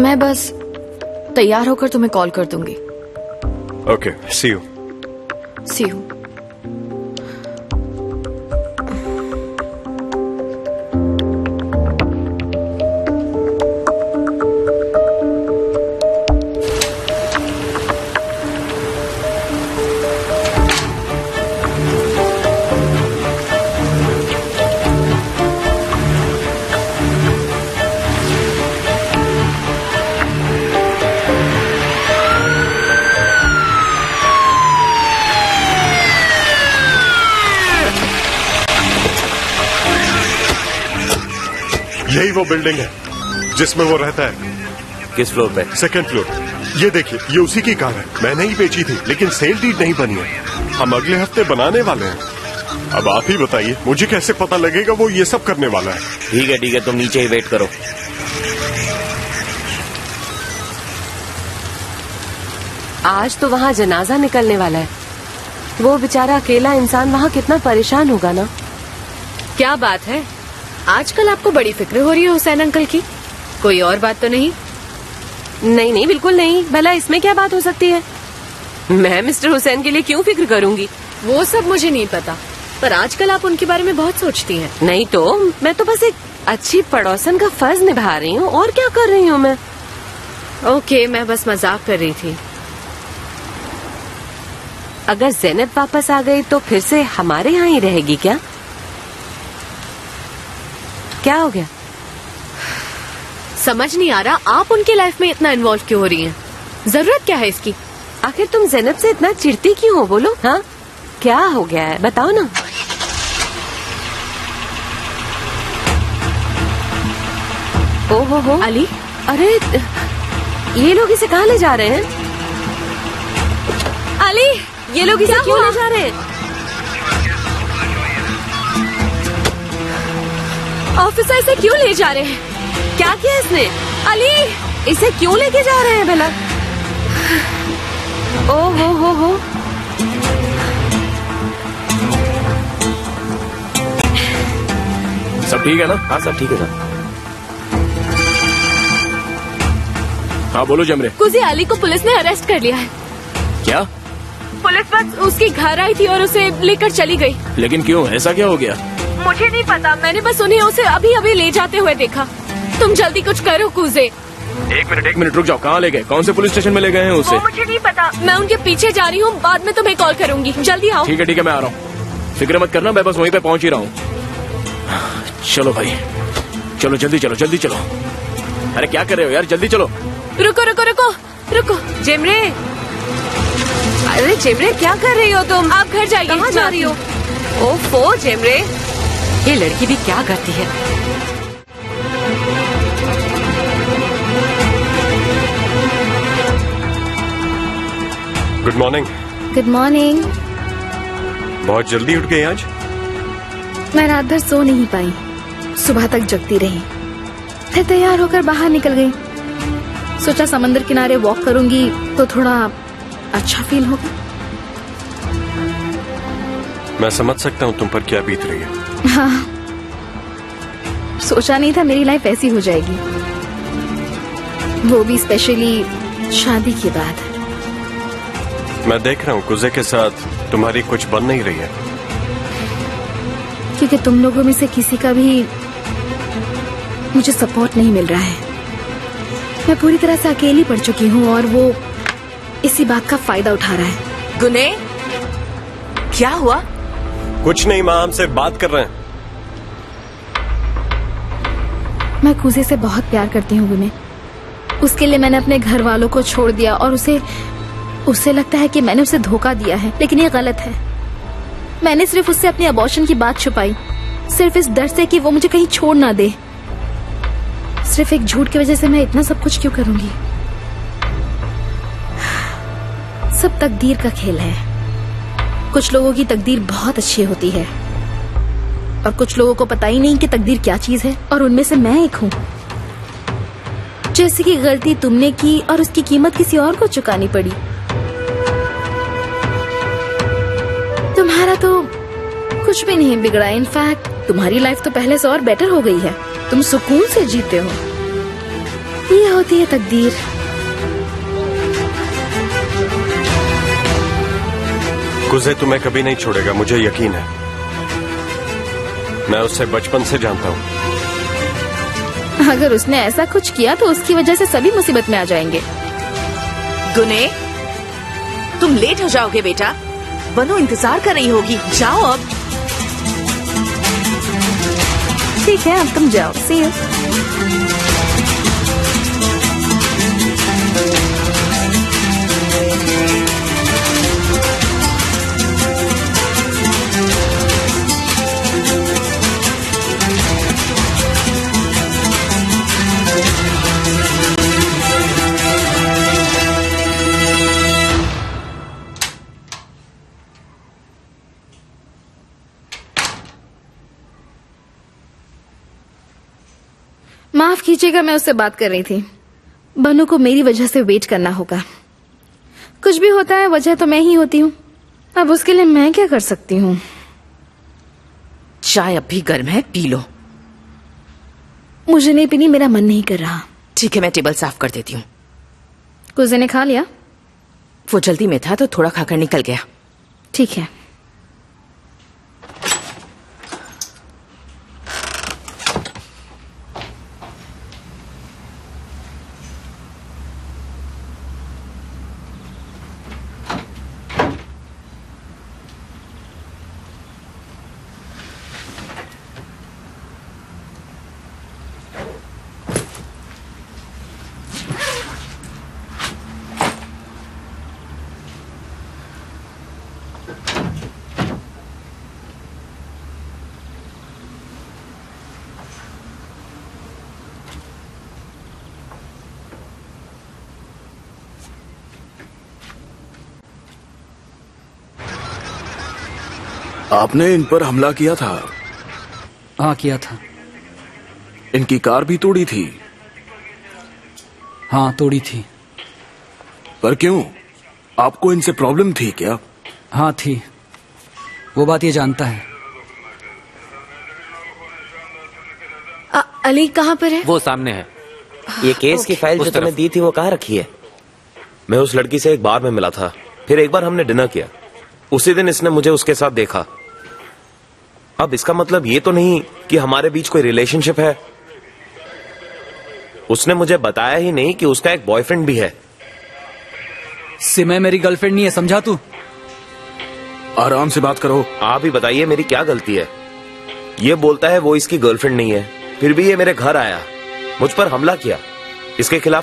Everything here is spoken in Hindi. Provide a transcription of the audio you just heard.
मैं बस तैयार होकर तुम्हें कॉल कर दूंगी। Okay, see you. See you. यही वो बिल्डिंग है जिसमें वो रहता है। किस फ्लोर पे? Second floor. ये देखिए, ये उसी की कार है। मैंने ही बेची थी, लेकिन सेल डीड नहीं बनी है। हम अगले हफ्ते बनाने वाले हैं। अब आप ही बताइए, मुझे कैसे पता लगेगा वो ये सब करने वाला है? ठीक है, तुम नीचे ही वेट करो। आज तो वहाँ जनाजा निकलने वाला है। वो बेचारा अकेला इंसान वहाँ कितना परेशान होगा ना। क्या बात है, आजकल आपको बड़ी फिक्र हो रही है हुसैन अंकल की? कोई और बात तो नहीं? नहीं, बिल्कुल नहीं। भला इसमें क्या बात हो सकती है? मैं मिस्टर हुसैन के लिए क्यों फिक्र करूंगी? वो सब मुझे नहीं पता, पर आजकल आप उनके बारे में बहुत सोचती हैं। नहीं तो मैं तो बस एक अच्छी पड़ोसन का फर्ज निभा रही हूँ, और क्या कर रही हूँ मैं? ओके, मैं बस मजाक कर रही थी। अगर ज़ैनब वापस आ गई तो फिर से हमारे यहाँ ही रहेगी क्या? क्या हो गया? समझ नहीं आ रहा, आप उनकी लाइफ में इतना इन्वॉल्व क्यों हो रही हैं? जरूरत क्या है इसकी? आखिर तुम ज़ैनब से इतना चिढ़ती क्यों हो? बोलो, हाँ क्या हो गया है, बताओ ना। हो अली, अरे ये लोग इसे कहाँ ले जा रहे हैं? अली, ये लोग इसे क्यों ले जा रहे हैं? ऑफिसर इसे क्यों ले जा रहे हैं? क्या किया इसने? अली, इसे क्यों लेके जा रहे हैं भला? ओ हो। सब ठीक है ना? हाँ, सब ठीक है सर। हाँ बोलो जमरे। कुजी अली को पुलिस ने अरेस्ट कर लिया है। क्या? पुलिस बस उसकी घर आई थी और उसे लेकर चली गई। लेकिन क्यों, ऐसा क्या हो गया? मुझे नहीं पता, मैंने बस उन्हें उसे अभी ले जाते हुए देखा। तुम जल्दी कुछ करो कुजे। एक मिनट रुक जाओ। कहाँ ले गए? कौन से पुलिस स्टेशन में ले गए हैं उसे? वो मुझे नहीं पता, मैं उनके पीछे जा रही हूँ, बाद में तुम्हें कॉल करूंगी। जल्दी आओ। ठीक है, मैं आ रहा हूँ। फिक्र मत करना, मैं बस वहीं पे पहुँच ही रहा हूँ। चलो भाई, चलो जल्दी चलो। अरे क्या कर रहे हो यार, जल्दी चलो। रुको। जेमरे, अरे जेमरे क्या कर रही हो तुम? आप घर जाइए। कहाँ जा रही हो? ओफो जेमरे, ये लड़की भी क्या करती है? Good morning. Good morning. बहुत जल्दी उठ गई आज। मैं रात भर सो नहीं पाई, सुबह तक जगती रही, फिर तैयार होकर बाहर निकल गई। सोचा समंदर किनारे वॉक करूंगी तो थोड़ा अच्छा फील होगा। मैं समझ सकता हूँ तुम पर क्या बीत रही है। हाँ, सोचा नहीं था मेरी लाइफ ऐसी हो जाएगी, वो भी स्पेशली शादी के बाद। मैं देख रहा हूँ कुजे के साथ तुम्हारी कुछ बन नहीं रही है। क्योंकि तुम लोगों में से किसी का भी मुझे सपोर्ट नहीं मिल रहा है। मैं पूरी तरह से अकेली पड़ चुकी हूँ और वो इसी बात का फायदा उठा रहा है। गुने, क्या हुआ? कुछ नहीं माँ, हमसे बात कर रहे हैं। मैं कुजे से बहुत प्यार करती हूँ गुने। उसके लिए मैंने अपने घर वालों को छोड़ दिया और उसे लगता है कि मैंने उसे धोखा दिया है, लेकिन ये गलत है। मैंने सिर्फ उससे अपनी अबॉर्शन की बात छुपाई, सिर्फ इस डर से कि वो मुझे कहीं छोड़ ना दे। सिर्फ एक झूठ की वजह से मैं इतना सब कुछ क्यों करूंगी? सब तकदीर का खेल है। कुछ लोगों की तकदीर बहुत अच्छी होती है और कुछ लोगों को पता ही नहीं कि तकदीर क्या चीज है, और उनमें से मैं एक हूँ। जैसे कि गलती तुमने की और उसकी कीमत किसी और को चुकानी पड़ी। तुम्हारा तो कुछ भी नहीं बिगड़ा, इनफैक्ट तुम्हारी लाइफ तो पहले से और बेटर हो गई है। तुम सुकून से जीते हो। ये होती है तकदीर। कुज़े तुम्हें कभी नहीं छोड़ेगा, मुझे यकीन है। मैं उससे बचपन से जानता हूँ। अगर उसने ऐसा कुछ किया तो उसकी वजह से सभी मुसीबत में आ जाएंगे। गुने, तुम लेट हो जाओगे बेटा। बनो इंतजार कर रही होगी, जाओ अब। ठीक है, अब तुम जाओ। सी यू। माफ कीजिएगा, मैं उससे बात कर रही थी। बनु को मेरी वजह से वेट करना होगा। कुछ भी होता है वजह तो मैं ही होती हूँ। अब उसके लिए मैं क्या कर सकती हूँ? चाय अब भी गर्म है, पी लो। मुझे नहीं पीनी, मेरा मन नहीं कर रहा। ठीक है, मैं टेबल साफ कर देती हूँ। कुज़े ने खा लिया? वो जल्दी में था तो थोड़ा खाकर निकल गया। ठीक है। आपने इन पर हमला किया था? हाँ, किया था। इनकी कार भी तोड़ी थी? हाँ, तोड़ी थी। पर क्यों? आपको इनसे प्रॉब्लम थी क्या? हाँ, थी। वो बात ये जानता है। अली कहाँ पर है? वो सामने है। ये केस की फाइल जो तुमने दी थी वो कहाँ रखी है? मैं उस लड़की से एक बार में मिला था, फिर एक बार हमने डिनर किया। उसी दिन इसने मुझे उसके साथ देखा। अब इसका मतलब ये तो नहीं कि हमारे बीच कोई रिलेशनशिप है। उसने मुझे बताया ही नहीं कि उसका एक बॉयफ्रेंड भी है। सिमय मेरी गर्लफ्रेंड नहीं है, समझा तू? आराम से बात करो। आप ही बताइए मेरी क्या गलती है? ये बोलता है वो इसकी गर्लफ्रेंड नहीं है, फिर भी ये मेरे घर आया, मुझ पर हमला किया। इसके खिलाफ